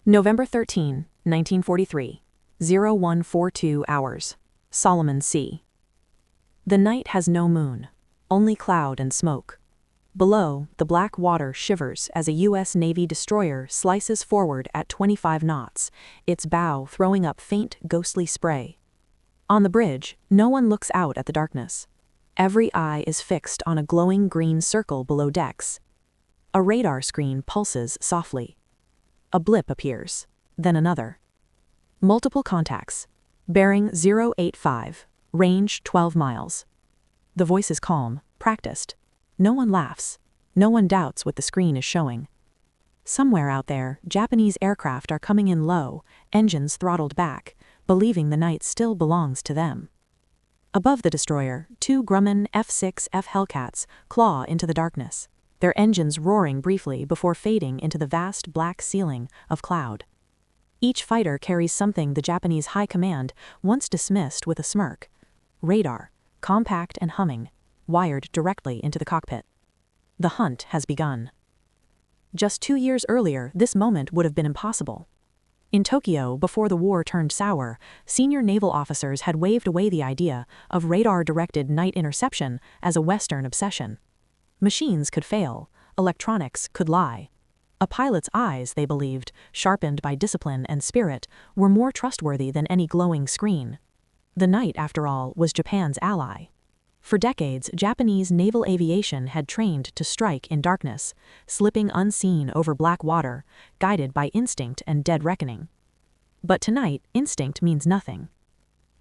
November 13, 1943, 0142 hours, Solomon Sea. The night has no moon, only cloud and smoke. Below, the black water shivers as a U.S. Navy destroyer slices forward at 25 knots, its bow throwing up faint, ghostly spray. On the bridge, no one looks out at the darkness. Every eye is fixed on a glowing green circle below decks. A radar screen pulses softly. A blip appears, then another. Multiple contacts. Bearing 085, range 12 miles. The voice is calm, practiced. No one laughs. No one doubts what the screen is showing. Somewhere out there, Japanese aircraft are coming in low, engines throttled back, believing the night still belongs to them. Above the destroyer, two Grumman F-6F Hellcats claw into the darkness, their engines roaring briefly before fading into the vast black ceiling of cloud. Each fighter carries something the Japanese high command once dismissed with a smirk. Radar, compact and humming, wired directly into the cockpit. The hunt has begun. Just 2 years earlier, this moment would have been impossible. In Tokyo, before the war turned sour, senior naval officers had waved away the idea of radar-directed night interception as a Western obsession. Machines could fail, electronics could lie. A pilot's eyes, they believed, sharpened by discipline and spirit, were more trustworthy than any glowing screen. The night, after all, was Japan's ally. For decades, Japanese naval aviation had trained to strike in darkness, slipping unseen over black water, guided by instinct and dead reckoning. But tonight, instinct means nothing.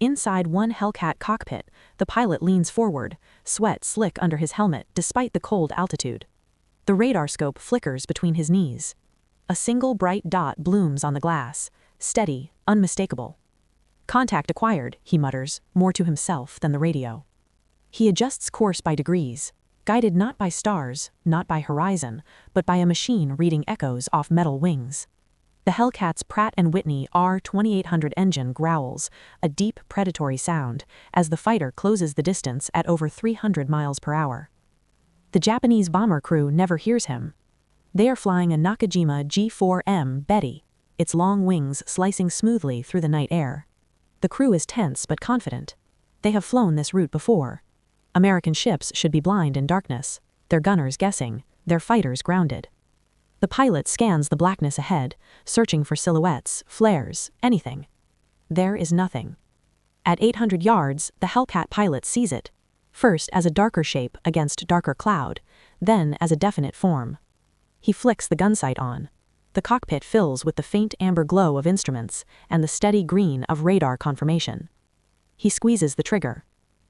Inside one Hellcat cockpit, the pilot leans forward, sweat slick under his helmet despite the cold altitude. The radar scope flickers between his knees. A single bright dot blooms on the glass, steady, unmistakable. Contact acquired, he mutters, more to himself than the radio. He adjusts course by degrees, guided not by stars, not by horizon, but by a machine reading echoes off metal wings. The Hellcat's Pratt & Whitney R2800 engine growls, a deep predatory sound, as the fighter closes the distance at over 300 miles per hour. The Japanese bomber crew never hears him. They are flying a Nakajima G4M Betty, its long wings slicing smoothly through the night air. The crew is tense but confident. They have flown this route before. American ships should be blind in darkness, their gunners guessing, their fighters grounded. The pilot scans the blackness ahead, searching for silhouettes, flares, anything. There is nothing. At 800 yards, the Hellcat pilot sees it, first as a darker shape against darker cloud, then as a definite form. He flicks the gunsight on. The cockpit fills with the faint amber glow of instruments and the steady green of radar confirmation. He squeezes the trigger.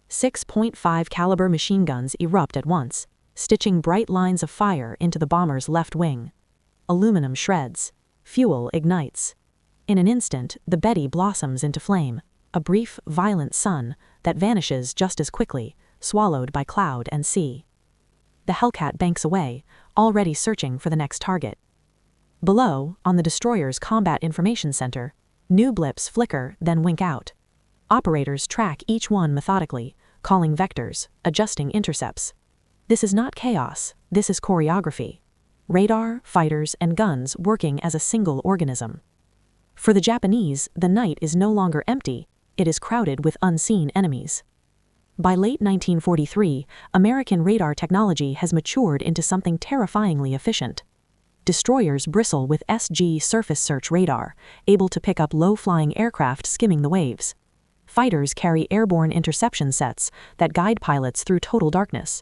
6.5 caliber machine guns erupt at once, stitching bright lines of fire into the bomber's left wing. Aluminum shreds. Fuel ignites. In an instant, the Betty blossoms into flame, a brief, violent sun that vanishes just as quickly, swallowed by cloud and sea. The Hellcat banks away, already searching for the next target. Below, on the destroyer's Combat Information Center, new blips flicker then wink out. Operators track each one methodically, calling vectors, adjusting intercepts. This is not chaos, this is choreography. Radar, fighters, and guns working as a single organism. For the Japanese, the night is no longer empty, it is crowded with unseen enemies. By late 1943, American radar technology has matured into something terrifyingly efficient. Destroyers bristle with SG surface search radar, able to pick up low-flying aircraft skimming the waves. Fighters carry airborne interception sets that guide pilots through total darkness.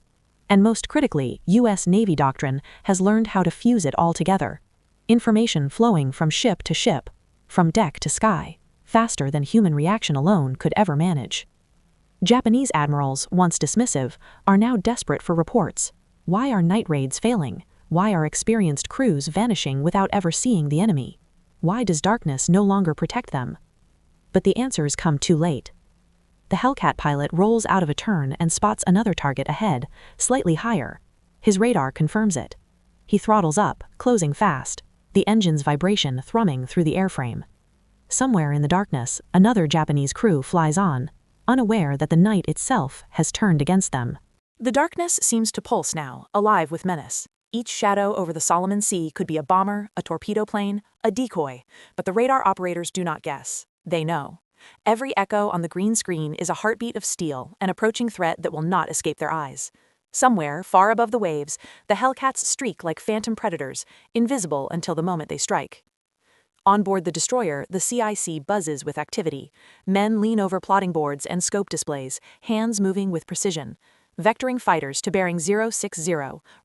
And most critically, U.S. Navy doctrine has learned how to fuse it all together. Information flowing from ship to ship, from deck to sky, faster than human reaction alone could ever manage. Japanese admirals, once dismissive, are now desperate for reports. Why are night raids failing? Why are experienced crews vanishing without ever seeing the enemy? Why does darkness no longer protect them? But the answers come too late. The Hellcat pilot rolls out of a turn and spots another target ahead, slightly higher. His radar confirms it. He throttles up, closing fast, the engine's vibration thrumming through the airframe. Somewhere in the darkness, another Japanese crew flies on, unaware that the night itself has turned against them. The darkness seems to pulse now, alive with menace. Each shadow over the Solomon Sea could be a bomber, a torpedo plane, a decoy, but the radar operators do not guess. They know. Every echo on the green screen is a heartbeat of steel, an approaching threat that will not escape their eyes. Somewhere, far above the waves, the Hellcats streak like phantom predators, invisible until the moment they strike. On board the destroyer, the CIC buzzes with activity. Men lean over plotting boards and scope displays, hands moving with precision. Vectoring fighters to bearing 060,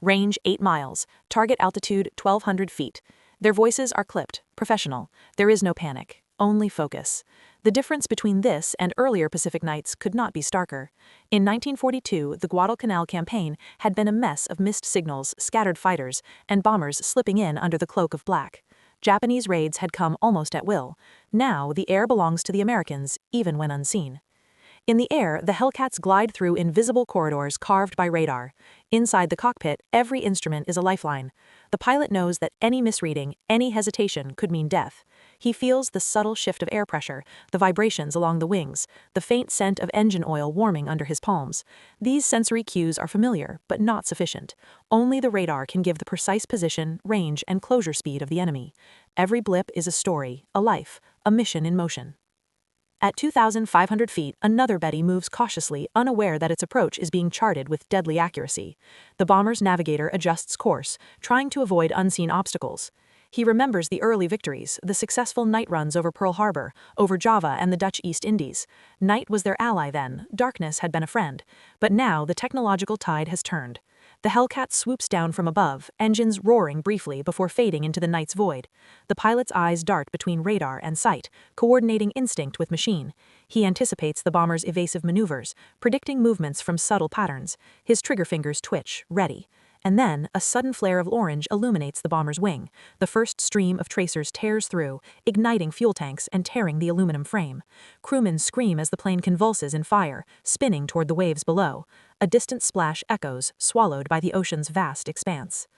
range 8 miles, target altitude 1,200 feet. Their voices are clipped, professional. There is no panic, only focus. The difference between this and earlier Pacific nights could not be starker. In 1942, the Guadalcanal campaign had been a mess of missed signals, scattered fighters, and bombers slipping in under the cloak of black. Japanese raids had come almost at will. Now the air belongs to the Americans, even when unseen. In the air, the Hellcats glide through invisible corridors carved by radar. Inside the cockpit, every instrument is a lifeline. The pilot knows that any misreading, any hesitation could mean death. He feels the subtle shift of air pressure, the vibrations along the wings, the faint scent of engine oil warming under his palms. These sensory cues are familiar, but not sufficient. Only the radar can give the precise position, range, and closure speed of the enemy. Every blip is a story, a life, a mission in motion. At 2,500 feet, another Betty moves cautiously, unaware that its approach is being charted with deadly accuracy. The bomber's navigator adjusts course, trying to avoid unseen obstacles. He remembers the early victories, the successful night runs over Pearl Harbor, over Java and the Dutch East Indies. Night was their ally then, darkness had been a friend. But now the technological tide has turned. The Hellcat swoops down from above, engines roaring briefly before fading into the night's void. The pilot's eyes dart between radar and sight, coordinating instinct with machine. He anticipates the bomber's evasive maneuvers, predicting movements from subtle patterns. His trigger fingers twitch, ready. And then, a sudden flare of orange illuminates the bomber's wing. The first stream of tracers tears through, igniting fuel tanks and tearing the aluminum frame. Crewmen scream as the plane convulses in fire, spinning toward the waves below. A distant splash echoes, swallowed by the ocean's vast expanse.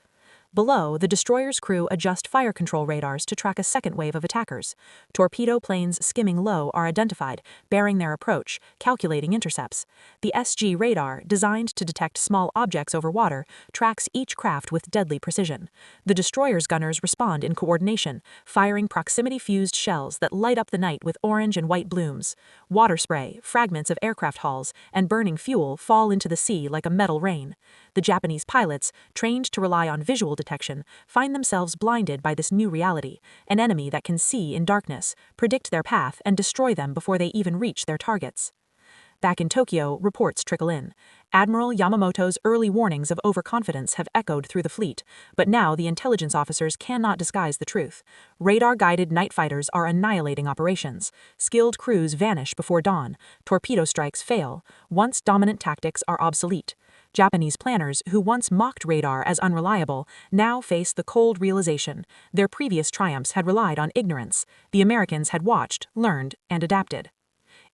Below, the destroyer's crew adjust fire control radars to track a second wave of attackers. Torpedo planes skimming low are identified, bearing their approach, calculating intercepts. The SG radar, designed to detect small objects over water, tracks each craft with deadly precision. The destroyer's gunners respond in coordination, firing proximity-fused shells that light up the night with orange and white blooms. Water spray, fragments of aircraft hulls, and burning fuel fall into the sea like a metal rain. The Japanese pilots, trained to rely on visual detection, find themselves blinded by this new reality, an enemy that can see in darkness, predict their path, and destroy them before they even reach their targets. Back in Tokyo, reports trickle in. Admiral Yamamoto's early warnings of overconfidence have echoed through the fleet, but now the intelligence officers cannot disguise the truth. Radar-guided night fighters are annihilating operations. Skilled crews vanish before dawn. Torpedo strikes fail. Once dominant tactics are obsolete. Japanese planners, who once mocked radar as unreliable, now face the cold realization. Their previous triumphs had relied on ignorance. The Americans had watched, learned, and adapted.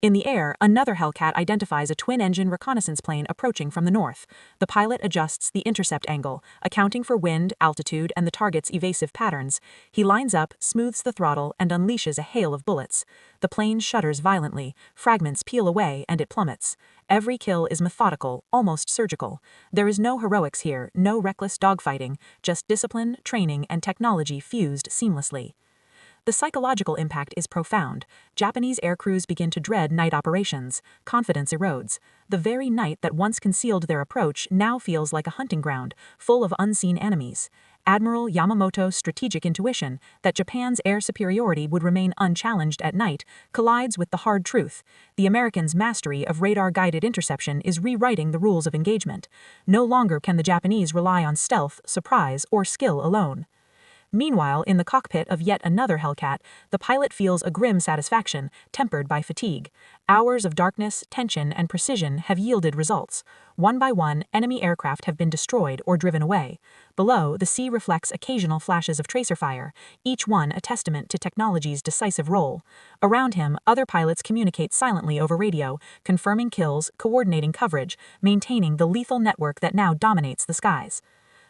In the air, another Hellcat identifies a twin-engine reconnaissance plane approaching from the north. The pilot adjusts the intercept angle, accounting for wind, altitude, and the target's evasive patterns. He lines up, smooths the throttle, and unleashes a hail of bullets. The plane shudders violently, fragments peel away, and it plummets. Every kill is methodical, almost surgical. There is no heroics here, no reckless dogfighting, just discipline, training, and technology fused seamlessly. The psychological impact is profound. Japanese aircrews begin to dread night operations. Confidence erodes. The very night that once concealed their approach now feels like a hunting ground, full of unseen enemies. Admiral Yamamoto's strategic intuition that Japan's air superiority would remain unchallenged at night collides with the hard truth. The Americans' mastery of radar-guided interception is rewriting the rules of engagement. No longer can the Japanese rely on stealth, surprise, or skill alone. Meanwhile, in the cockpit of yet another Hellcat, the pilot feels a grim satisfaction, tempered by fatigue. Hours of darkness, tension, and precision have yielded results. One by one, enemy aircraft have been destroyed or driven away. Below, the sea reflects occasional flashes of tracer fire, each one a testament to technology's decisive role. Around him, other pilots communicate silently over radio, confirming kills, coordinating coverage, maintaining the lethal network that now dominates the skies.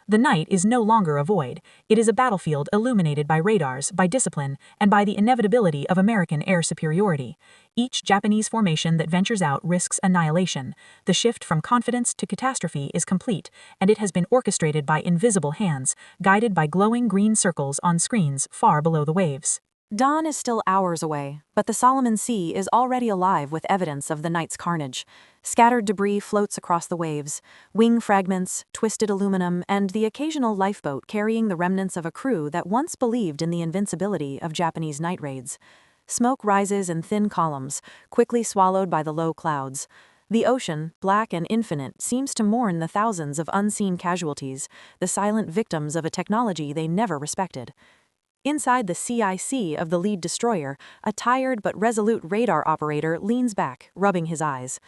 The night is no longer a void. It is a battlefield illuminated by radars, by discipline, and by the inevitability of American air superiority. Each Japanese formation that ventures out risks annihilation. The shift from confidence to catastrophe is complete, and it has been orchestrated by invisible hands, guided by glowing green circles on screens far below the waves. Dawn is still hours away, but the Solomon Sea is already alive with evidence of the night's carnage. Scattered debris floats across the waves, wing fragments, twisted aluminum, and the occasional lifeboat carrying the remnants of a crew that once believed in the invincibility of Japanese night raids. Smoke rises in thin columns, quickly swallowed by the low clouds. The ocean, black and infinite, seems to mourn the thousands of unseen casualties, the silent victims of a technology they never respected. Inside the CIC of the lead destroyer, a tired but resolute radar operator leans back, rubbing his eyes.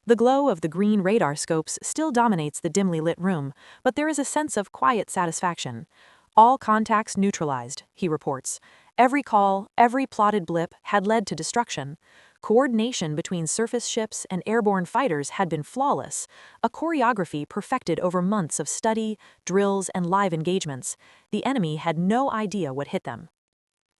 The glow of the green radar scopes still dominates the dimly lit room, but there is a sense of quiet satisfaction. All contacts neutralized, he reports. Every call, every plotted blip had led to destruction. Coordination between surface ships and airborne fighters had been flawless, a choreography perfected over months of study, drills, and live engagements. The enemy had no idea what hit them.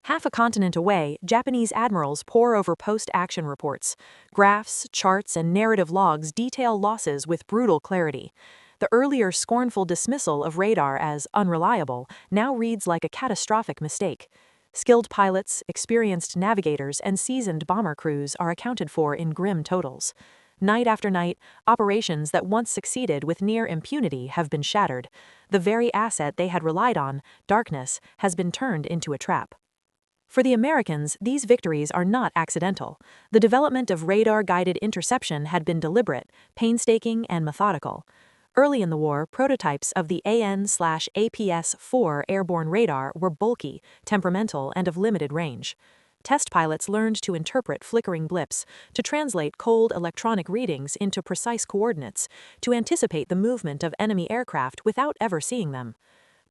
Half a continent away, Japanese admirals pore over post-action reports. Graphs, charts, and narrative logs detail losses with brutal clarity. The earlier scornful dismissal of radar as unreliable now reads like a catastrophic mistake. Skilled pilots, experienced navigators, and seasoned bomber crews are accounted for in grim totals. Night after night, operations that once succeeded with near impunity have been shattered. The very asset they had relied on, darkness, has been turned into a trap. For the Americans, these victories are not accidental. The development of radar-guided interception had been deliberate, painstaking, and methodical. Early in the war, prototypes of the AN/APS-4 airborne radar were bulky, temperamental, and of limited range. Test pilots learned to interpret flickering blips, to translate cold electronic readings into precise coordinates, to anticipate the movement of enemy aircraft without ever seeing them.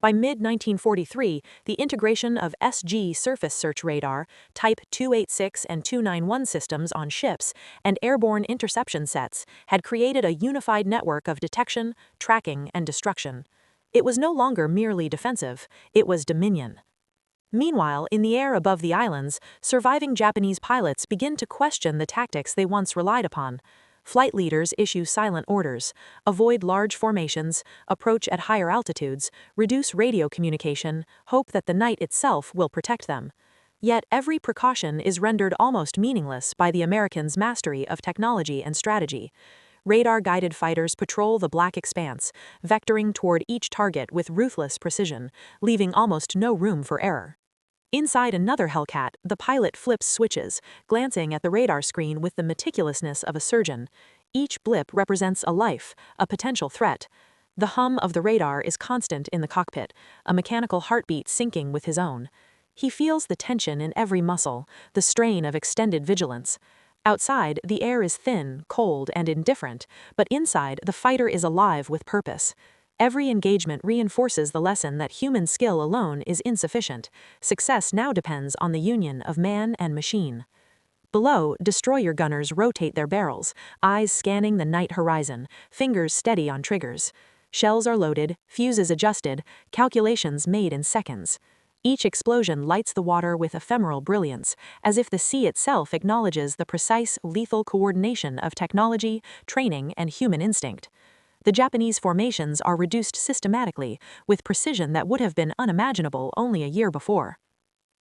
By mid-1943, the integration of SG surface search radar, Type 286 and 291 systems on ships, and airborne interception sets had created a unified network of detection, tracking, and destruction. It was no longer merely defensive, it was dominion. Meanwhile, in the air above the islands, surviving Japanese pilots begin to question the tactics they once relied upon. Flight leaders issue silent orders: avoid large formations, approach at higher altitudes, reduce radio communication, hope that the night itself will protect them. Yet every precaution is rendered almost meaningless by the Americans' mastery of technology and strategy. Radar-guided fighters patrol the black expanse, vectoring toward each target with ruthless precision, leaving almost no room for error. Inside another Hellcat, the pilot flips switches, glancing at the radar screen with the meticulousness of a surgeon. Each blip represents a life, a potential threat. The hum of the radar is constant in the cockpit, a mechanical heartbeat syncing with his own. He feels the tension in every muscle, the strain of extended vigilance. Outside, the air is thin, cold, and indifferent, but inside, the fighter is alive with purpose. Every engagement reinforces the lesson that human skill alone is insufficient. Success now depends on the union of man and machine. Below, destroyer gunners rotate their barrels, eyes scanning the night horizon, fingers steady on triggers. Shells are loaded, fuses adjusted, calculations made in seconds. Each explosion lights the water with ephemeral brilliance, as if the sea itself acknowledges the precise, lethal coordination of technology, training, and human instinct. The Japanese formations are reduced systematically, with precision that would have been unimaginable only a year before.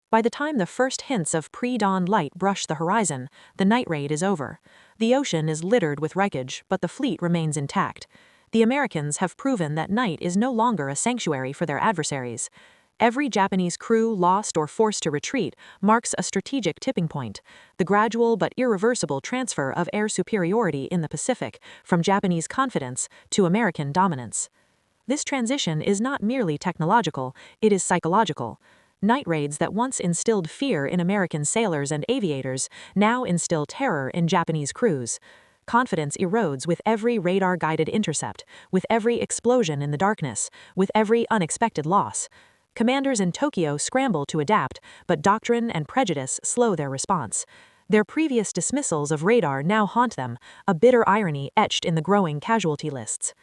By the time the first hints of pre-dawn light brush the horizon, the night raid is over. The ocean is littered with wreckage, but the fleet remains intact. The Americans have proven that night is no longer a sanctuary for their adversaries. Every Japanese crew lost or forced to retreat marks a strategic tipping point, the gradual but irreversible transfer of air superiority in the Pacific from Japanese confidence to American dominance. This transition is not merely technological, it is psychological. Night raids that once instilled fear in American sailors and aviators now instill terror in Japanese crews. Confidence erodes with every radar-guided intercept, with every explosion in the darkness, with every unexpected loss. Commanders in Tokyo scramble to adapt, but doctrine and prejudice slow their response. Their previous dismissals of radar now haunt them, a bitter irony etched in the growing casualty lists.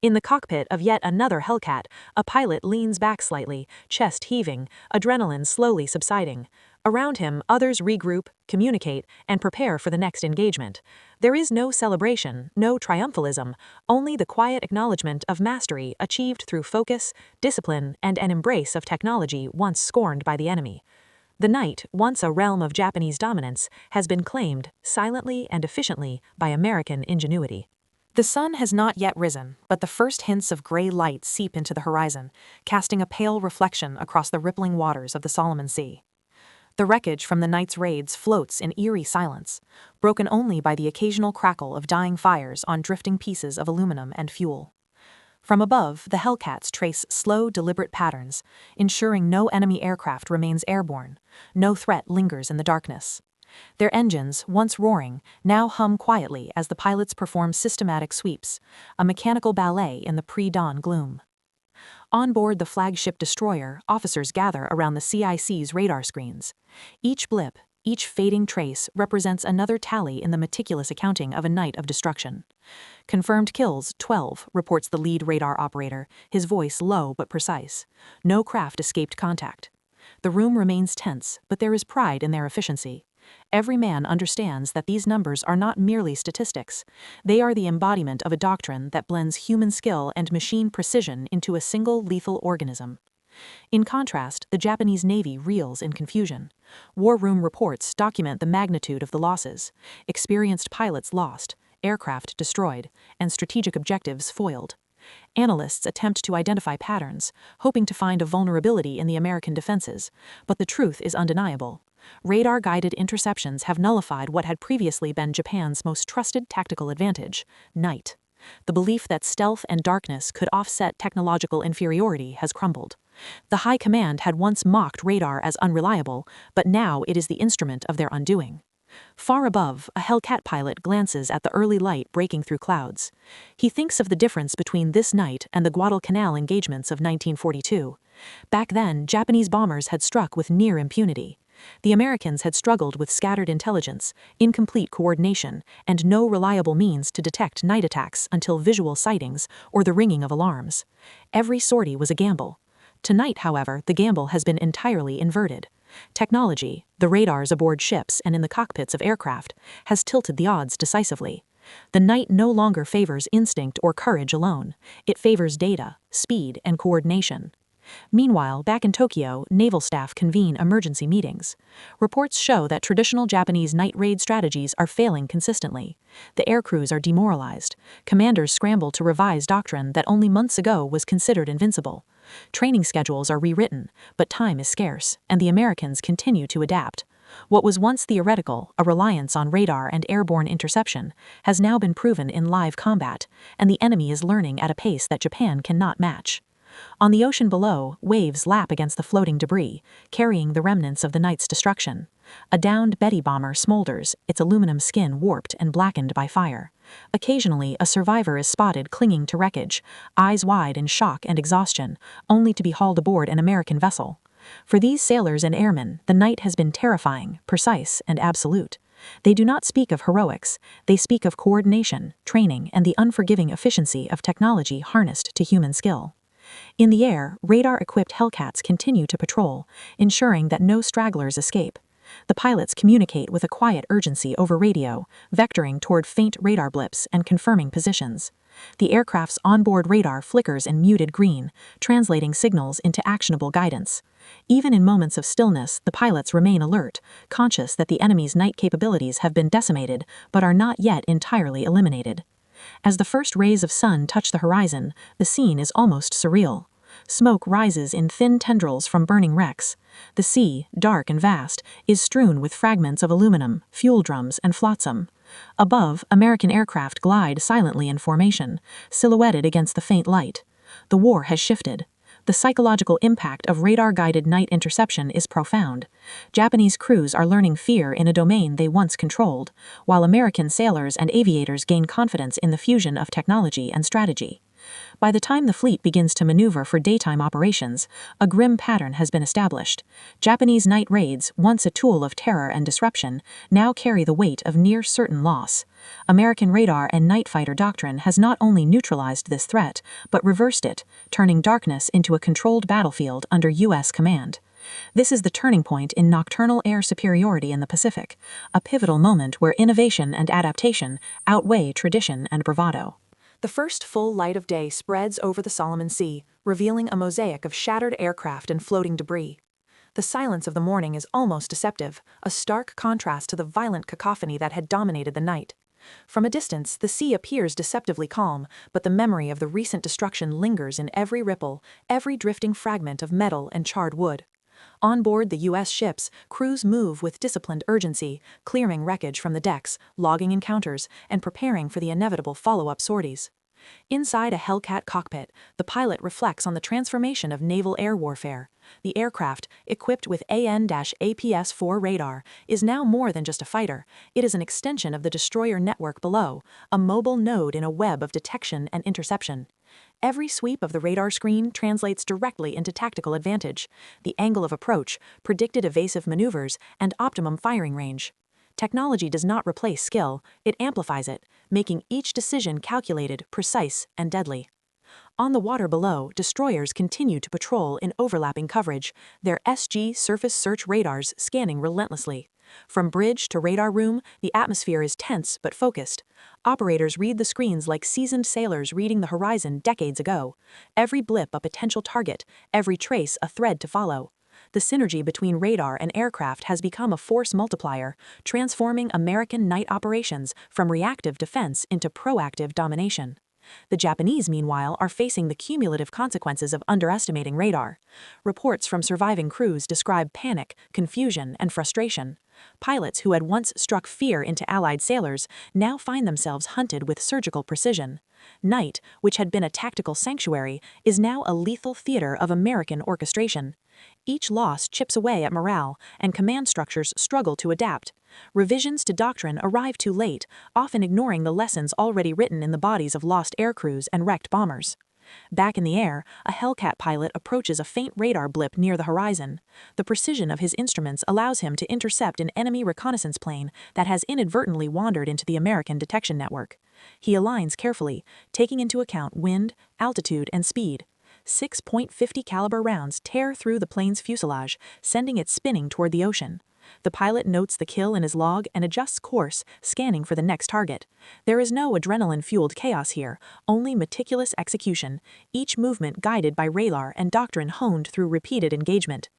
In the cockpit of yet another Hellcat, a pilot leans back slightly, chest heaving, adrenaline slowly subsiding. Around him, others regroup, communicate, and prepare for the next engagement. There is no celebration, no triumphalism, only the quiet acknowledgement of mastery achieved through focus, discipline, and an embrace of technology once scorned by the enemy. The night, once a realm of Japanese dominance, has been claimed, silently and efficiently, by American ingenuity. The sun has not yet risen, but the first hints of gray light seep into the horizon, casting a pale reflection across the rippling waters of the Solomon Sea. The wreckage from the night's raids floats in eerie silence, broken only by the occasional crackle of dying fires on drifting pieces of aluminum and fuel. From above, the Hellcats trace slow, deliberate patterns, ensuring no enemy aircraft remains airborne, no threat lingers in the darkness. Their engines, once roaring, now hum quietly as the pilots perform systematic sweeps, a mechanical ballet in the pre-dawn gloom. On board the flagship destroyer, officers gather around the CIC's radar screens. Each blip, each fading trace represents another tally in the meticulous accounting of a night of destruction. Confirmed kills, 12, reports the lead radar operator, his voice low but precise. No craft escaped contact. The room remains tense, but there is pride in their efficiency. Every man understands that these numbers are not merely statistics. They are the embodiment of a doctrine that blends human skill and machine precision into a single lethal organism. In contrast, the Japanese Navy reels in confusion. War room reports document the magnitude of the losses: experienced pilots lost, aircraft destroyed, and strategic objectives foiled. Analysts attempt to identify patterns, hoping to find a vulnerability in the American defenses, but the truth is undeniable. Radar-guided interceptions have nullified what had previously been Japan's most trusted tactical advantage: night. The belief that stealth and darkness could offset technological inferiority has crumbled. The High Command had once mocked radar as unreliable, but now it is the instrument of their undoing. Far above, a Hellcat pilot glances at the early light breaking through clouds. He thinks of the difference between this night and the Guadalcanal engagements of 1942. Back then, Japanese bombers had struck with near impunity. The Americans had struggled with scattered intelligence, incomplete coordination, and no reliable means to detect night attacks until visual sightings or the ringing of alarms. Every sortie was a gamble. Tonight, however, the gamble has been entirely inverted. Technology, the radars aboard ships and in the cockpits of aircraft, has tilted the odds decisively. The night no longer favors instinct or courage alone. It favors data, speed, and coordination. Meanwhile, back in Tokyo, naval staff convene emergency meetings. Reports show that traditional Japanese night raid strategies are failing consistently. The aircrews are demoralized. Commanders scramble to revise doctrine that only months ago was considered invincible. Training schedules are rewritten, but time is scarce, and the Americans continue to adapt. What was once theoretical, a reliance on radar and airborne interception, has now been proven in live combat, and the enemy is learning at a pace that Japan cannot match. On the ocean below, waves lap against the floating debris, carrying the remnants of the night's destruction. A downed Betty bomber smolders, its aluminum skin warped and blackened by fire. Occasionally, a survivor is spotted clinging to wreckage, eyes wide in shock and exhaustion, only to be hauled aboard an American vessel. For these sailors and airmen, the night has been terrifying, precise, and absolute. They do not speak of heroics, they speak of coordination, training, and the unforgiving efficiency of technology harnessed to human skill. In the air, radar-equipped Hellcats continue to patrol, ensuring that no stragglers escape. The pilots communicate with a quiet urgency over radio, vectoring toward faint radar blips and confirming positions. The aircraft's onboard radar flickers in muted green, translating signals into actionable guidance. Even in moments of stillness, the pilots remain alert, conscious that the enemy's night capabilities have been decimated but are not yet entirely eliminated. As the first rays of sun touch the horizon, the scene is almost surreal. Smoke rises in thin tendrils from burning wrecks. The sea, dark and vast, is strewn with fragments of aluminum, fuel drums, and flotsam. Above, American aircraft glide silently in formation, silhouetted against the faint light. The war has shifted. The psychological impact of radar-guided night interception is profound. Japanese crews are learning fear in a domain they once controlled, while American sailors and aviators gain confidence in the fusion of technology and strategy. By the time the fleet begins to maneuver for daytime operations, a grim pattern has been established. Japanese night raids, once a tool of terror and disruption, now carry the weight of near-certain loss. American radar and night fighter doctrine has not only neutralized this threat, but reversed it, turning darkness into a controlled battlefield under U.S. command. This is the turning point in nocturnal air superiority in the Pacific, a pivotal moment where innovation and adaptation outweigh tradition and bravado. The first full light of day spreads over the Solomon Sea, revealing a mosaic of shattered aircraft and floating debris. The silence of the morning is almost deceptive, a stark contrast to the violent cacophony that had dominated the night. From a distance, the sea appears deceptively calm, but the memory of the recent destruction lingers in every ripple, every drifting fragment of metal and charred wood. On board the U.S. ships, crews move with disciplined urgency, clearing wreckage from the decks, logging encounters, and preparing for the inevitable follow-up sorties. Inside a Hellcat cockpit, the pilot reflects on the transformation of naval air warfare. The aircraft, equipped with AN-APS-4 radar, is now more than just a fighter. It is an extension of the destroyer network below, a mobile node in a web of detection and interception. Every sweep of the radar screen translates directly into tactical advantage, the angle of approach, predicted evasive maneuvers, and optimum firing range. Technology does not replace skill, it amplifies it, making each decision calculated, precise, and deadly. On the water below, destroyers continue to patrol in overlapping coverage, their SG surface search radars scanning relentlessly. From bridge to radar room, the atmosphere is tense but focused. Operators read the screens like seasoned sailors reading the horizon decades ago. Every blip a potential target, every trace a thread to follow. The synergy between radar and aircraft has become a force multiplier, transforming American night operations from reactive defense into proactive domination. The Japanese, meanwhile, are facing the cumulative consequences of underestimating radar. Reports from surviving crews describe panic, confusion, and frustration. Pilots who had once struck fear into Allied sailors now find themselves hunted with surgical precision. Night, which had been a tactical sanctuary, is now a lethal theater of American orchestration. Each loss chips away at morale, and command structures struggle to adapt. Revisions to doctrine arrive too late, often ignoring the lessons already written in the bodies of lost aircrews and wrecked bombers. Back in the air, a Hellcat pilot approaches a faint radar blip near the horizon. The precision of his instruments allows him to intercept an enemy reconnaissance plane that has inadvertently wandered into the American detection network. He aligns carefully, taking into account wind, altitude, and speed. 6.50 caliber rounds tear through the plane's fuselage, sending it spinning toward the ocean. The pilot notes the kill in his log and adjusts course, scanning for the next target. There is no adrenaline-fueled chaos here, only meticulous execution, each movement guided by radar and doctrine honed through repeated engagement.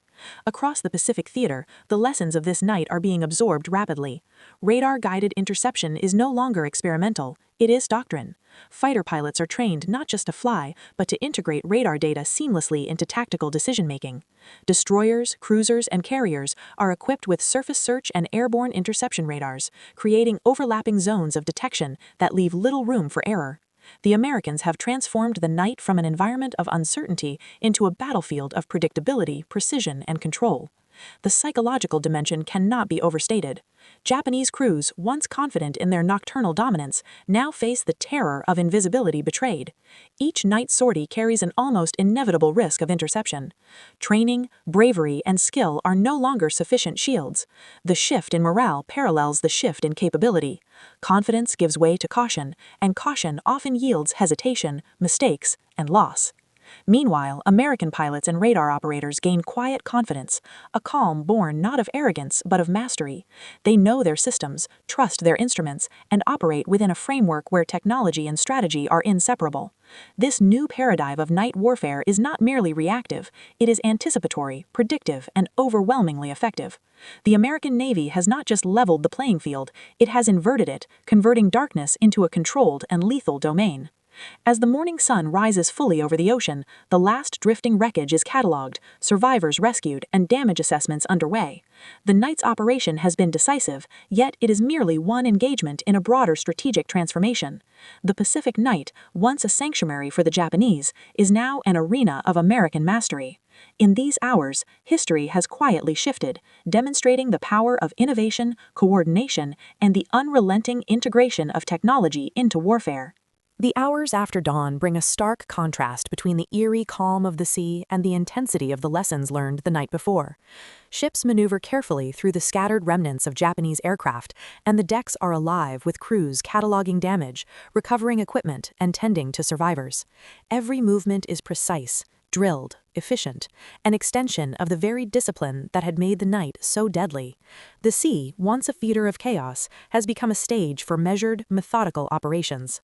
Across the Pacific theater, the lessons of this night are being absorbed rapidly. Radar-guided interception is no longer experimental, it is doctrine. Fighter pilots are trained not just to fly, but to integrate radar data seamlessly into tactical decision-making. Destroyers, cruisers, and carriers are equipped with surface search and airborne interception radars, creating overlapping zones of detection that leave little room for error. The Americans have transformed the night from an environment of uncertainty into a battlefield of predictability, precision, and control. The psychological dimension cannot be overstated. Japanese crews, once confident in their nocturnal dominance, now face the terror of invisibility betrayed. Each night sortie carries an almost inevitable risk of interception. Training, bravery, and skill are no longer sufficient shields. The shift in morale parallels the shift in capability. Confidence gives way to caution, and caution often yields hesitation, mistakes, and loss. Meanwhile, American pilots and radar operators gain quiet confidence, a calm born not of arrogance but of mastery. They know their systems, trust their instruments, and operate within a framework where technology and strategy are inseparable. This new paradigm of night warfare is not merely reactive, it is anticipatory, predictive, and overwhelmingly effective. The American Navy has not just leveled the playing field, it has inverted it, converting darkness into a controlled and lethal domain. As the morning sun rises fully over the ocean, the last drifting wreckage is catalogued, survivors rescued, and damage assessments underway. The night's operation has been decisive, yet it is merely one engagement in a broader strategic transformation. The Pacific Night, once a sanctuary for the Japanese, is now an arena of American mastery. In these hours, history has quietly shifted, demonstrating the power of innovation, coordination, and the unrelenting integration of technology into warfare. The hours after dawn bring a stark contrast between the eerie calm of the sea and the intensity of the lessons learned the night before. Ships maneuver carefully through the scattered remnants of Japanese aircraft, and the decks are alive with crews cataloging damage, recovering equipment, and tending to survivors. Every movement is precise, drilled, efficient, an extension of the very discipline that had made the night so deadly. The sea, once a theater of chaos, has become a stage for measured, methodical operations.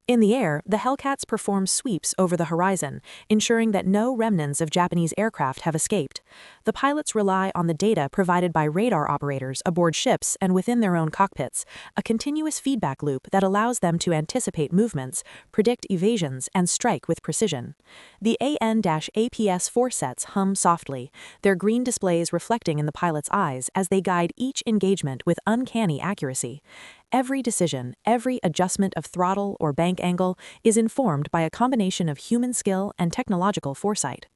In the air, the Hellcats perform sweeps over the horizon, ensuring that no remnants of Japanese aircraft have escaped. The pilots rely on the data provided by radar operators aboard ships and within their own cockpits, a continuous feedback loop that allows them to anticipate movements, predict evasions, and strike with precision. The AN-APS foresets hum softly, their green displays reflecting in the pilots' eyes as they guide each engagement with uncanny accuracy. Every decision, every adjustment of throttle or bank angle is informed by a combination of human skill and technological foresight.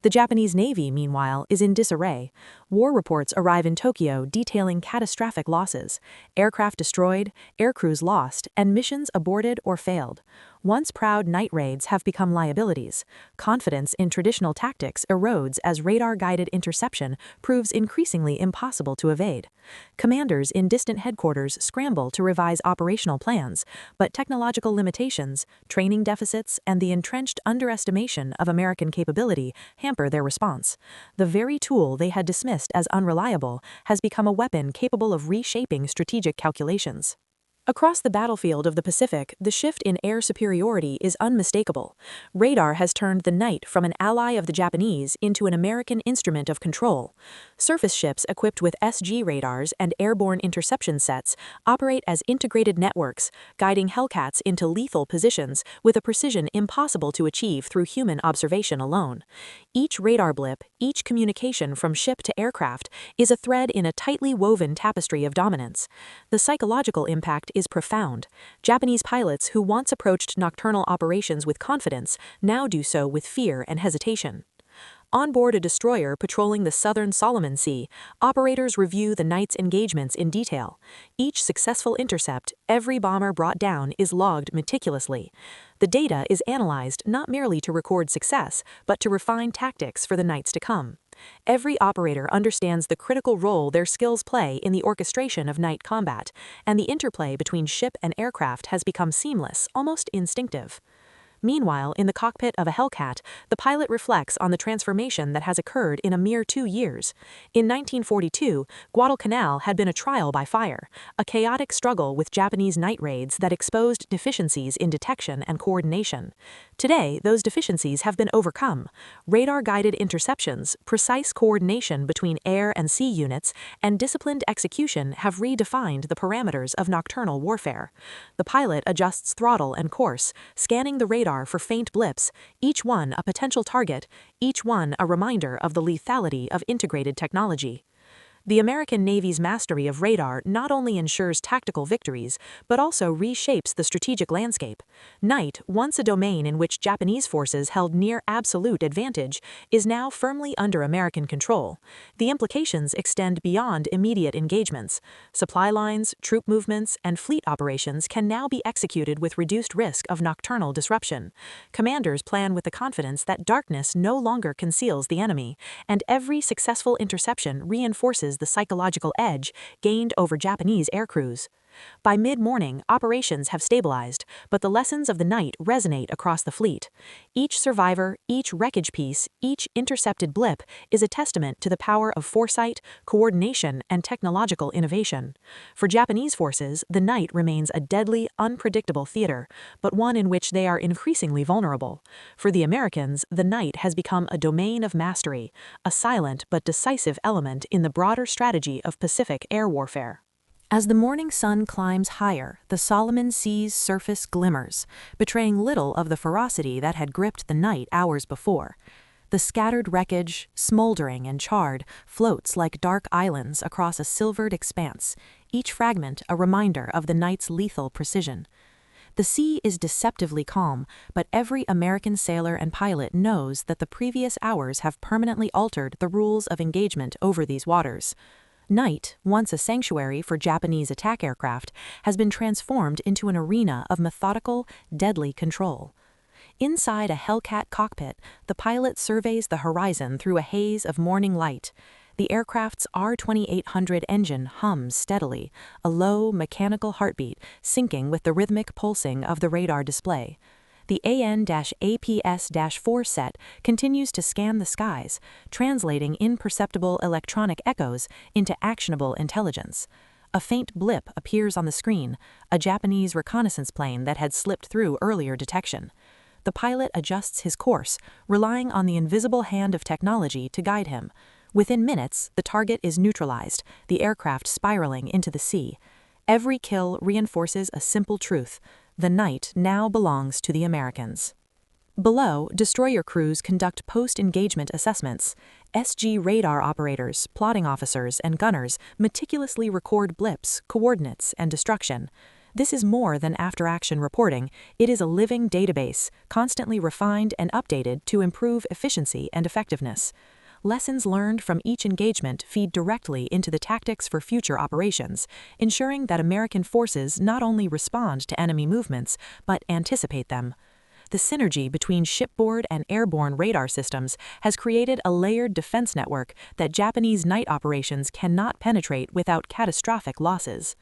The Japanese Navy, meanwhile, is in disarray. War reports arrive in Tokyo detailing catastrophic losses, aircraft destroyed, aircrews lost, and missions aborted or failed. Once proud night raids have become liabilities. Confidence in traditional tactics erodes as radar-guided interception proves increasingly impossible to evade. Commanders in distant headquarters scramble to revise operational plans, but technological limitations, training deficits, and the entrenched underestimation of American capability hamper their response. The very tool they had dismissed as unreliable has become a weapon capable of reshaping strategic calculations. Across the battlefield of the Pacific, the shift in air superiority is unmistakable. Radar has turned the night from an ally of the Japanese into an American instrument of control. Surface ships equipped with SG radars and airborne interception sets operate as integrated networks, guiding Hellcats into lethal positions with a precision impossible to achieve through human observation alone. Each radar blip, each communication from ship to aircraft, is a thread in a tightly woven tapestry of dominance. The psychological impact is profound. Japanese pilots who once approached nocturnal operations with confidence now do so with fear and hesitation. On board a destroyer patrolling the southern Solomon Sea, operators review the night's engagements in detail. Each successful intercept, every bomber brought down, is logged meticulously. The data is analyzed not merely to record success, but to refine tactics for the nights to come. Every operator understands the critical role their skills play in the orchestration of night combat, and the interplay between ship and aircraft has become seamless, almost instinctive. Meanwhile, in the cockpit of a Hellcat, the pilot reflects on the transformation that has occurred in a mere 2 years. In 1942, Guadalcanal had been a trial by fire, a chaotic struggle with Japanese night raids that exposed deficiencies in detection and coordination. Today, those deficiencies have been overcome. Radar-guided interceptions, precise coordination between air and sea units, and disciplined execution have redefined the parameters of nocturnal warfare. The pilot adjusts throttle and course, scanning the radar for faint blips, each one a potential target, each one a reminder of the lethality of integrated technology. The American Navy's mastery of radar not only ensures tactical victories, but also reshapes the strategic landscape. Night, once a domain in which Japanese forces held near absolute advantage, is now firmly under American control. The implications extend beyond immediate engagements. Supply lines, troop movements, and fleet operations can now be executed with reduced risk of nocturnal disruption. Commanders plan with the confidence that darkness no longer conceals the enemy, and every successful interception reinforces the psychological edge gained over Japanese aircrews. By mid-morning, operations have stabilized, but the lessons of the night resonate across the fleet. Each survivor, each wreckage piece, each intercepted blip is a testament to the power of foresight, coordination, and technological innovation. For Japanese forces, the night remains a deadly, unpredictable theater, but one in which they are increasingly vulnerable. For the Americans, the night has become a domain of mastery, a silent but decisive element in the broader strategy of Pacific air warfare. As the morning sun climbs higher, the Solomon Sea's surface glimmers, betraying little of the ferocity that had gripped the night hours before. The scattered wreckage, smoldering and charred, floats like dark islands across a silvered expanse, each fragment a reminder of the night's lethal precision. The sea is deceptively calm, but every American sailor and pilot knows that the previous hours have permanently altered the rules of engagement over these waters. Night, once a sanctuary for Japanese attack aircraft, has been transformed into an arena of methodical, deadly control. Inside a Hellcat cockpit, the pilot surveys the horizon through a haze of morning light. The aircraft's R-2800 engine hums steadily, a low, mechanical heartbeat syncing with the rhythmic pulsing of the radar display. The AN-APS-4 set continues to scan the skies, translating imperceptible electronic echoes into actionable intelligence. A faint blip appears on the screen, a Japanese reconnaissance plane that had slipped through earlier detection. The pilot adjusts his course, relying on the invisible hand of technology to guide him. Within minutes, the target is neutralized, the aircraft spiraling into the sea. Every kill reinforces a simple truth: the night now belongs to the Americans. Below, destroyer crews conduct post-engagement assessments. SG radar operators, plotting officers, and gunners meticulously record blips, coordinates, and destruction. This is more than after-action reporting. It is a living database, constantly refined and updated to improve efficiency and effectiveness. Lessons learned from each engagement feed directly into the tactics for future operations, ensuring that American forces not only respond to enemy movements, but anticipate them. The synergy between shipboard and airborne radar systems has created a layered defense network that Japanese night operations cannot penetrate without catastrophic losses.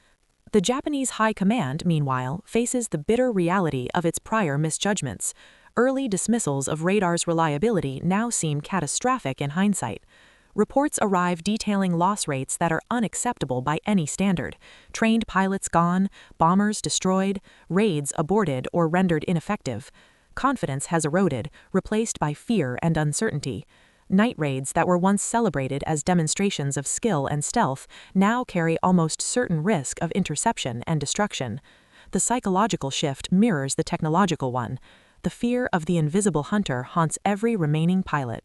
The Japanese High Command, meanwhile, faces the bitter reality of its prior misjudgments. Early dismissals of radar's reliability now seem catastrophic in hindsight. Reports arrive detailing loss rates that are unacceptable by any standard: trained pilots gone, bombers destroyed, raids aborted or rendered ineffective. Confidence has eroded, replaced by fear and uncertainty. Night raids that were once celebrated as demonstrations of skill and stealth now carry almost certain risk of interception and destruction. The psychological shift mirrors the technological one. The fear of the invisible hunter haunts every remaining pilot.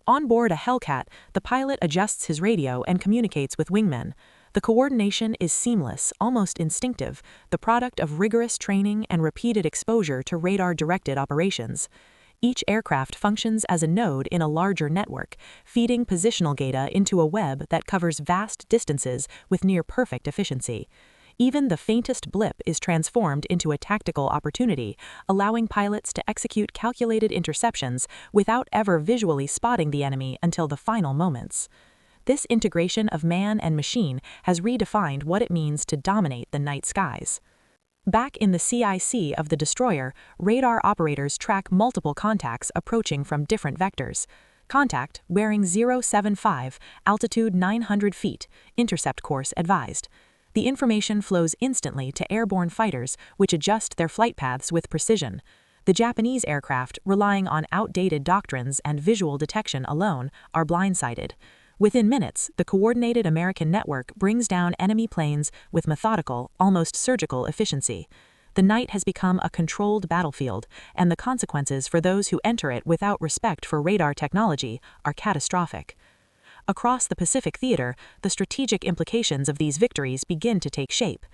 On board a Hellcat, the pilot adjusts his radio and communicates with wingmen. The coordination is seamless, almost instinctive, the product of rigorous training and repeated exposure to radar-directed operations. Each aircraft functions as a node in a larger network, feeding positional data into a web that covers vast distances with near-perfect efficiency. Even the faintest blip is transformed into a tactical opportunity, allowing pilots to execute calculated interceptions without ever visually spotting the enemy until the final moments. This integration of man and machine has redefined what it means to dominate the night skies. Back in the CIC of the destroyer, radar operators track multiple contacts approaching from different vectors. Contact, bearing 075, altitude 900 feet, intercept course advised. The information flows instantly to airborne fighters, which adjust their flight paths with precision. The Japanese aircraft, relying on outdated doctrines and visual detection alone, are blindsided. Within minutes, the coordinated American network brings down enemy planes with methodical, almost surgical efficiency. The night has become a controlled battlefield, and the consequences for those who enter it without respect for radar technology are catastrophic. Across the Pacific theater, the strategic implications of these victories begin to take shape.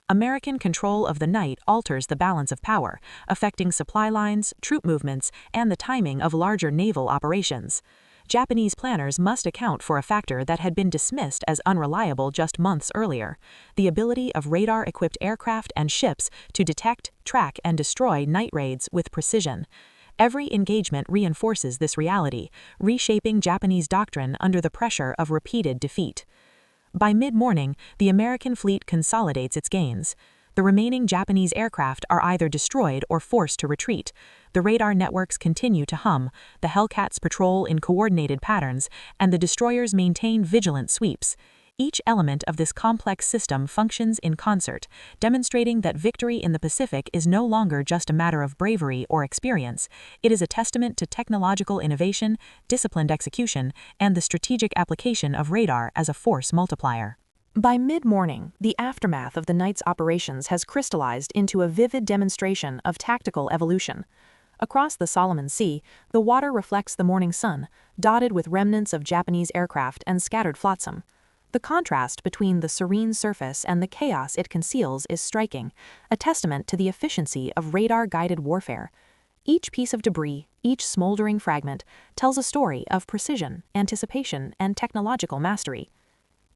American control of the night alters the balance of power, affecting supply lines, troop movements, and the timing of larger naval operations. Japanese planners must account for a factor that had been dismissed as unreliable just months earlier: the ability of radar-equipped aircraft and ships to detect, track, and destroy night raids with precision. Every engagement reinforces this reality, reshaping Japanese doctrine under the pressure of repeated defeat. By mid-morning, the American fleet consolidates its gains. The remaining Japanese aircraft are either destroyed or forced to retreat. The radar networks continue to hum, the Hellcats patrol in coordinated patterns, and the destroyers maintain vigilant sweeps. Each element of this complex system functions in concert, demonstrating that victory in the Pacific is no longer just a matter of bravery or experience. It is a testament to technological innovation, disciplined execution, and the strategic application of radar as a force multiplier. By mid-morning, the aftermath of the night's operations has crystallized into a vivid demonstration of tactical evolution. Across the Solomon Sea, the water reflects the morning sun, dotted with remnants of Japanese aircraft and scattered flotsam. The contrast between the serene surface and the chaos it conceals is striking, a testament to the efficiency of radar-guided warfare. Each piece of debris, each smoldering fragment, tells a story of precision, anticipation, and technological mastery.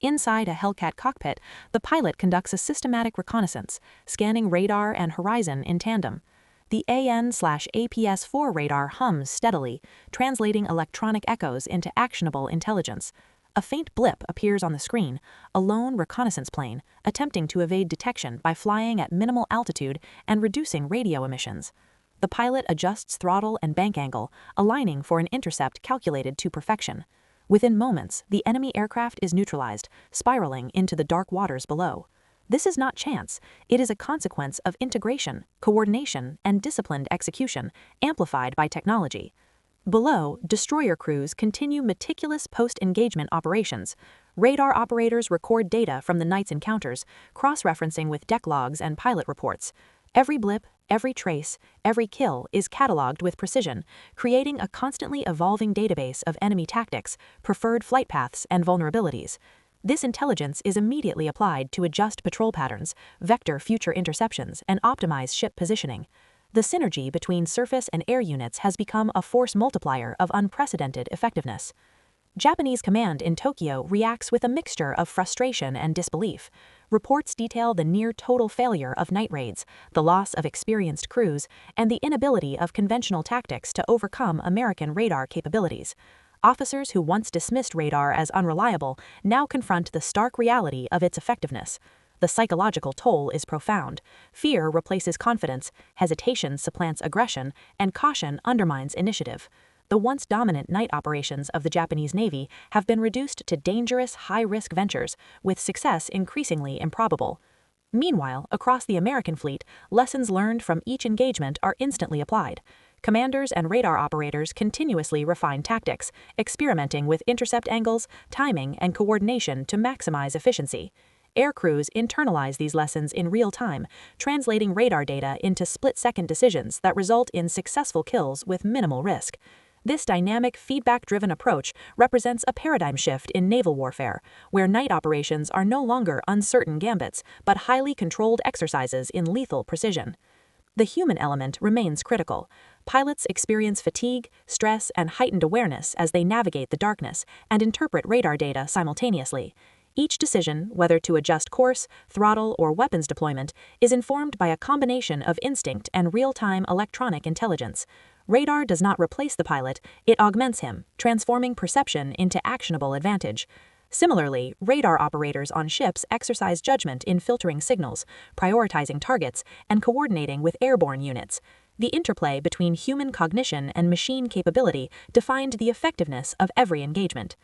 Inside a Hellcat cockpit, the pilot conducts a systematic reconnaissance, scanning radar and horizon in tandem. The AN/APS-4 radar hums steadily, translating electronic echoes into actionable intelligence. A faint blip appears on the screen, a lone reconnaissance plane, attempting to evade detection by flying at minimal altitude and reducing radio emissions. The pilot adjusts throttle and bank angle, aligning for an intercept calculated to perfection. Within moments, the enemy aircraft is neutralized, spiraling into the dark waters below. This is not chance. It is a consequence of integration, coordination, and disciplined execution, amplified by technology. Below, destroyer crews continue meticulous post-engagement operations. Radar operators record data from the night's encounters, cross-referencing with deck logs and pilot reports. Every blip, every trace, every kill is cataloged with precision, creating a constantly evolving database of enemy tactics, preferred flight paths, and vulnerabilities. This intelligence is immediately applied to adjust patrol patterns, vector future interceptions, and optimize ship positioning. The synergy between surface and air units has become a force multiplier of unprecedented effectiveness. Japanese command in Tokyo reacts with a mixture of frustration and disbelief. Reports detail the near-total failure of night raids, the loss of experienced crews, and the inability of conventional tactics to overcome American radar capabilities. Officers who once dismissed radar as unreliable now confront the stark reality of its effectiveness. The psychological toll is profound. Fear replaces confidence, hesitation supplants aggression, and caution undermines initiative. The once dominant night operations of the Japanese Navy have been reduced to dangerous, high-risk ventures, with success increasingly improbable. Meanwhile, across the American fleet, lessons learned from each engagement are instantly applied. Commanders and radar operators continuously refine tactics, experimenting with intercept angles, timing, and coordination to maximize efficiency. Air crews internalize these lessons in real time, translating radar data into split-second decisions that result in successful kills with minimal risk. This dynamic, feedback-driven approach represents a paradigm shift in naval warfare, where night operations are no longer uncertain gambits, but highly controlled exercises in lethal precision. The human element remains critical. Pilots experience fatigue, stress, and heightened awareness as they navigate the darkness and interpret radar data simultaneously. Each decision, whether to adjust course, throttle, or weapons deployment, is informed by a combination of instinct and real-time electronic intelligence. Radar does not replace the pilot, it augments him, transforming perception into actionable advantage. Similarly, radar operators on ships exercise judgment in filtering signals, prioritizing targets, and coordinating with airborne units. The interplay between human cognition and machine capability defined the effectiveness of every engagement.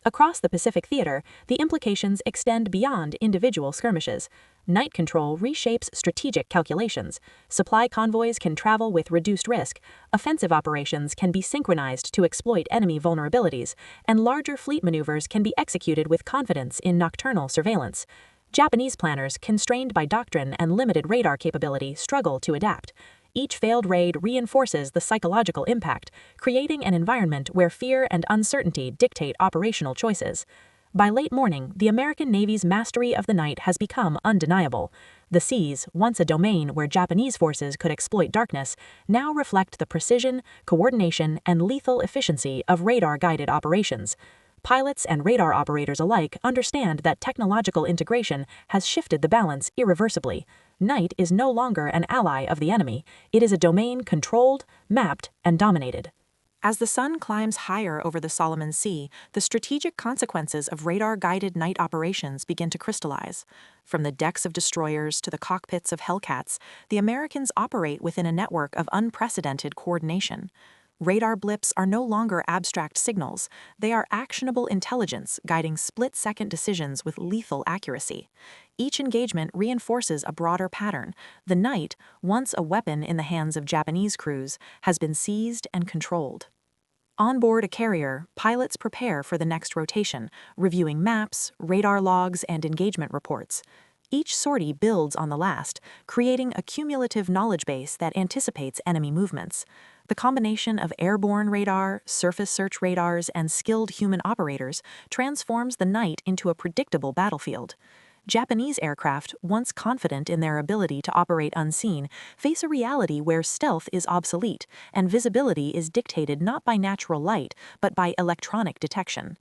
Across the Pacific Theater, the implications extend beyond individual skirmishes. Night control reshapes strategic calculations. Supply convoys can travel with reduced risk, offensive operations can be synchronized to exploit enemy vulnerabilities, and larger fleet maneuvers can be executed with confidence in nocturnal surveillance. Japanese planners, constrained by doctrine and limited radar capability, struggle to adapt. Each failed raid reinforces the psychological impact, creating an environment where fear and uncertainty dictate operational choices. By late morning, the American Navy's mastery of the night has become undeniable. The seas, once a domain where Japanese forces could exploit darkness, now reflect the precision, coordination, and lethal efficiency of radar-guided operations. Pilots and radar operators alike understand that technological integration has shifted the balance irreversibly. Night is no longer an ally of the enemy. It is a domain controlled, mapped, and dominated. As the sun climbs higher over the Solomon Sea, the strategic consequences of radar-guided night operations begin to crystallize. From the decks of destroyers to the cockpits of Hellcats, the Americans operate within a network of unprecedented coordination. Radar blips are no longer abstract signals. They are actionable intelligence guiding split-second decisions with lethal accuracy. Each engagement reinforces a broader pattern. The night, once a weapon in the hands of Japanese crews, has been seized and controlled. On board a carrier, pilots prepare for the next rotation, reviewing maps, radar logs, and engagement reports. Each sortie builds on the last, creating a cumulative knowledge base that anticipates enemy movements. The combination of airborne radar, surface search radars, and skilled human operators transforms the night into a predictable battlefield. Japanese aircraft, once confident in their ability to operate unseen, face a reality where stealth is obsolete and visibility is dictated not by natural light but by electronic detection.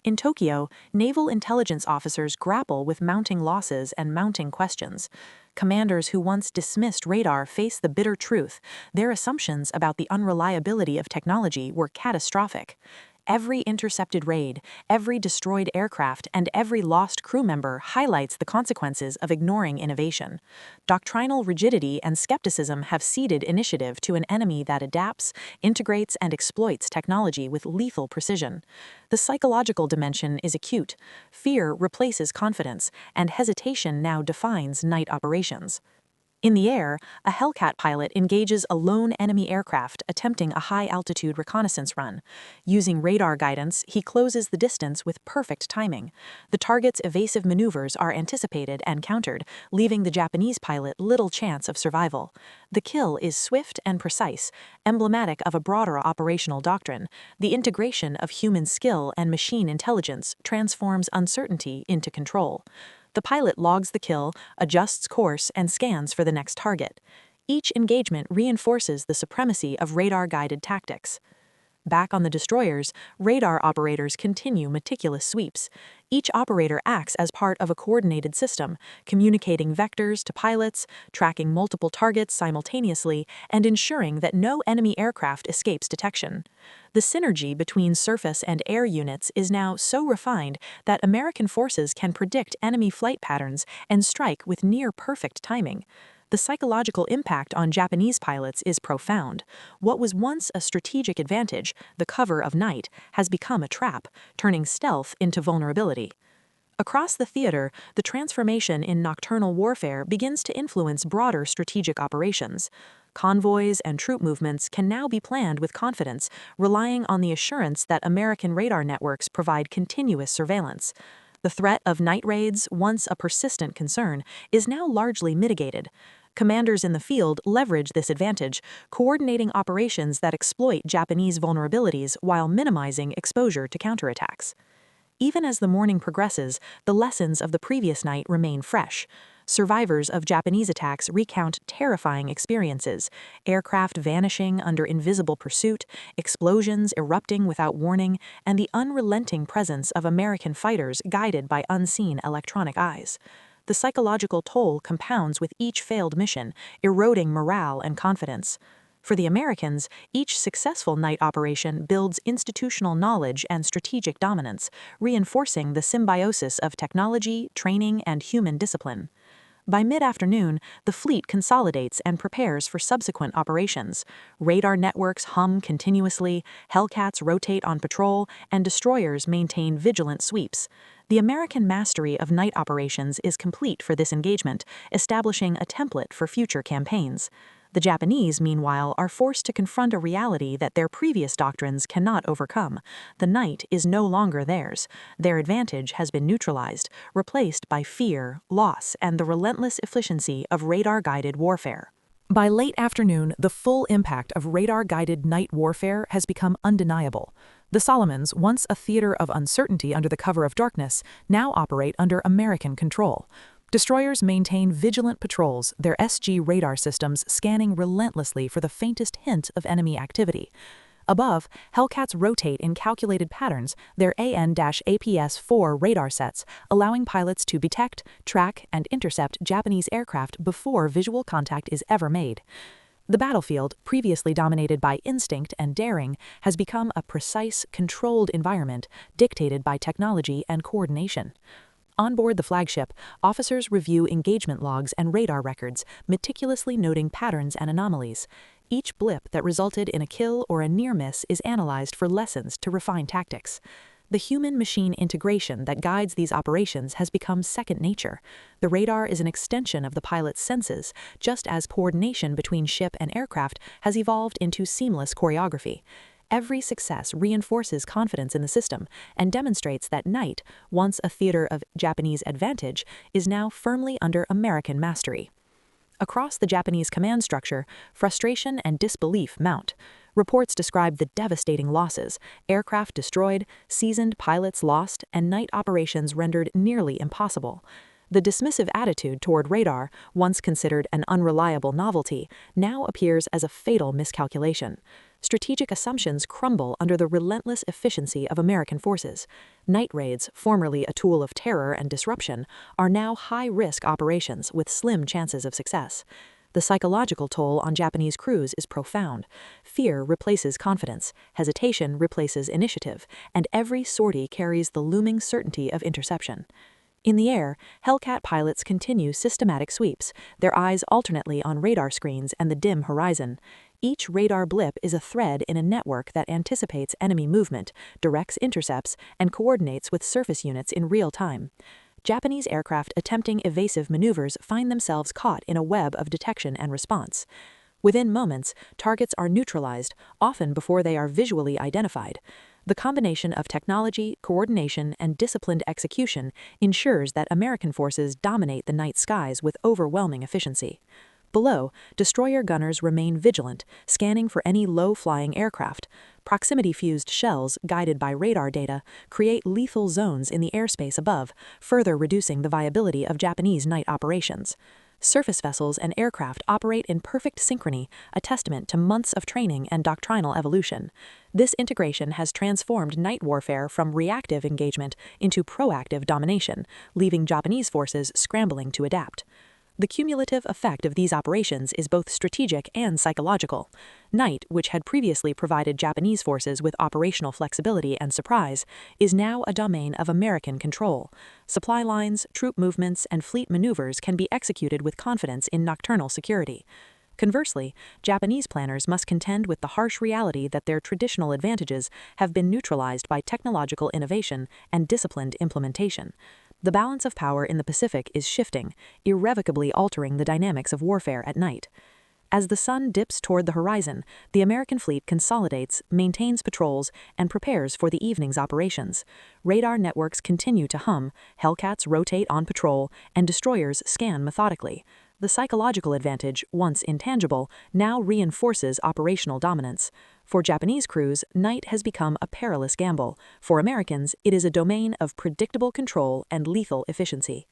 In Tokyo, naval intelligence officers grapple with mounting losses and mounting questions. Commanders who once dismissed radar face the bitter truth. Their assumptions about the unreliability of technology were catastrophic. Every intercepted raid, every destroyed aircraft, and every lost crew member highlights the consequences of ignoring innovation. Doctrinal rigidity and skepticism have ceded initiative to an enemy that adapts, integrates, and exploits technology with lethal precision. The psychological dimension is acute. Fear replaces confidence, and hesitation now defines night operations. In the air, a Hellcat pilot engages a lone enemy aircraft attempting a high-altitude reconnaissance run. Using radar guidance, he closes the distance with perfect timing. The target's evasive maneuvers are anticipated and countered, leaving the Japanese pilot little chance of survival. The kill is swift and precise, emblematic of a broader operational doctrine. The integration of human skill and machine intelligence transforms uncertainty into control. The pilot logs the kill, adjusts course, and scans for the next target. Each engagement reinforces the supremacy of radar-guided tactics. Back on the destroyers, radar operators continue meticulous sweeps. Each operator acts as part of a coordinated system, communicating vectors to pilots, tracking multiple targets simultaneously, and ensuring that no enemy aircraft escapes detection. The synergy between surface and air units is now so refined that American forces can predict enemy flight patterns and strike with near-perfect timing. The psychological impact on Japanese pilots is profound. What was once a strategic advantage, the cover of night, has become a trap, turning stealth into vulnerability. Across the theater, the transformation in nocturnal warfare begins to influence broader strategic operations. Convoys and troop movements can now be planned with confidence, relying on the assurance that American radar networks provide continuous surveillance. The threat of night raids, once a persistent concern, is now largely mitigated. Commanders in the field leverage this advantage, coordinating operations that exploit Japanese vulnerabilities while minimizing exposure to counterattacks. Even as the morning progresses, the lessons of the previous night remain fresh. Survivors of Japanese attacks recount terrifying experiences: aircraft vanishing under invisible pursuit, explosions erupting without warning, and the unrelenting presence of American fighters guided by unseen electronic eyes. The psychological toll compounds with each failed mission, eroding morale and confidence. For the Americans, each successful night operation builds institutional knowledge and strategic dominance, reinforcing the symbiosis of technology, training, and human discipline. By mid-afternoon, the fleet consolidates and prepares for subsequent operations. Radar networks hum continuously, Hellcats rotate on patrol, and destroyers maintain vigilant sweeps. The American mastery of night operations is complete for this engagement, establishing a template for future campaigns. The Japanese, meanwhile, are forced to confront a reality that their previous doctrines cannot overcome. The night is no longer theirs. Their advantage has been neutralized, replaced by fear, loss, and the relentless efficiency of radar-guided warfare. By late afternoon, the full impact of radar-guided night warfare has become undeniable. The Solomons, once a theater of uncertainty under the cover of darkness, now operate under American control. Destroyers maintain vigilant patrols, their SG radar systems scanning relentlessly for the faintest hint of enemy activity. Above, Hellcats rotate in calculated patterns, their AN-APS-4 radar sets, allowing pilots to detect, track, and intercept Japanese aircraft before visual contact is ever made. The battlefield, previously dominated by instinct and daring, has become a precise, controlled environment dictated by technology and coordination. On board the flagship, officers review engagement logs and radar records, meticulously noting patterns and anomalies. Each blip that resulted in a kill or a near miss is analyzed for lessons to refine tactics. The human-machine integration that guides these operations has become second nature. The radar is an extension of the pilot's senses, just as coordination between ship and aircraft has evolved into seamless choreography. Every success reinforces confidence in the system and demonstrates that night, once a theater of Japanese advantage, is now firmly under American mastery. Across the Japanese command structure, frustration and disbelief mount. Reports describe the devastating losses: aircraft destroyed, seasoned pilots lost, and night operations rendered nearly impossible. The dismissive attitude toward radar, once considered an unreliable novelty, now appears as a fatal miscalculation. Strategic assumptions crumble under the relentless efficiency of American forces. Night raids, formerly a tool of terror and disruption, are now high-risk operations with slim chances of success. The psychological toll on Japanese crews is profound. Fear replaces confidence, hesitation replaces initiative, and every sortie carries the looming certainty of interception. In the air, Hellcat pilots continue systematic sweeps, their eyes alternately on radar screens and the dim horizon. Each radar blip is a thread in a network that anticipates enemy movement, directs intercepts, and coordinates with surface units in real time. Japanese aircraft attempting evasive maneuvers find themselves caught in a web of detection and response. Within moments, targets are neutralized, often before they are visually identified. The combination of technology, coordination, and disciplined execution ensures that American forces dominate the night skies with overwhelming efficiency. Below, destroyer gunners remain vigilant, scanning for any low-flying aircraft. Proximity-fused shells, guided by radar data, create lethal zones in the airspace above, further reducing the viability of Japanese night operations. Surface vessels and aircraft operate in perfect synchrony, a testament to months of training and doctrinal evolution. This integration has transformed night warfare from reactive engagement into proactive domination, leaving Japanese forces scrambling to adapt. The cumulative effect of these operations is both strategic and psychological. Night, which had previously provided Japanese forces with operational flexibility and surprise, is now a domain of American control. Supply lines, troop movements, and fleet maneuvers can be executed with confidence in nocturnal security. Conversely, Japanese planners must contend with the harsh reality that their traditional advantages have been neutralized by technological innovation and disciplined implementation. The balance of power in the Pacific is shifting, irrevocably altering the dynamics of warfare at night. As the sun dips toward the horizon, the American fleet consolidates, maintains patrols, and prepares for the evening's operations. Radar networks continue to hum, Hellcats rotate on patrol, and destroyers scan methodically. The psychological advantage, once intangible, now reinforces operational dominance. For Japanese crews, night has become a perilous gamble. For Americans, it is a domain of predictable control and lethal efficiency.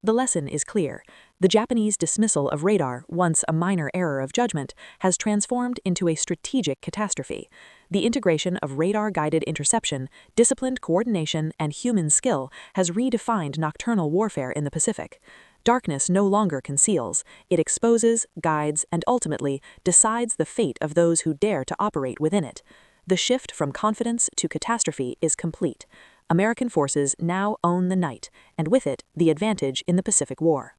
The lesson is clear. The Japanese dismissal of radar, once a minor error of judgment, has transformed into a strategic catastrophe. The integration of radar-guided interception, disciplined coordination, and human skill has redefined nocturnal warfare in the Pacific. Darkness no longer conceals, it exposes, guides, and ultimately decides the fate of those who dare to operate within it. The shift from confidence to catastrophe is complete. American forces now own the night, and with it, the advantage in the Pacific War.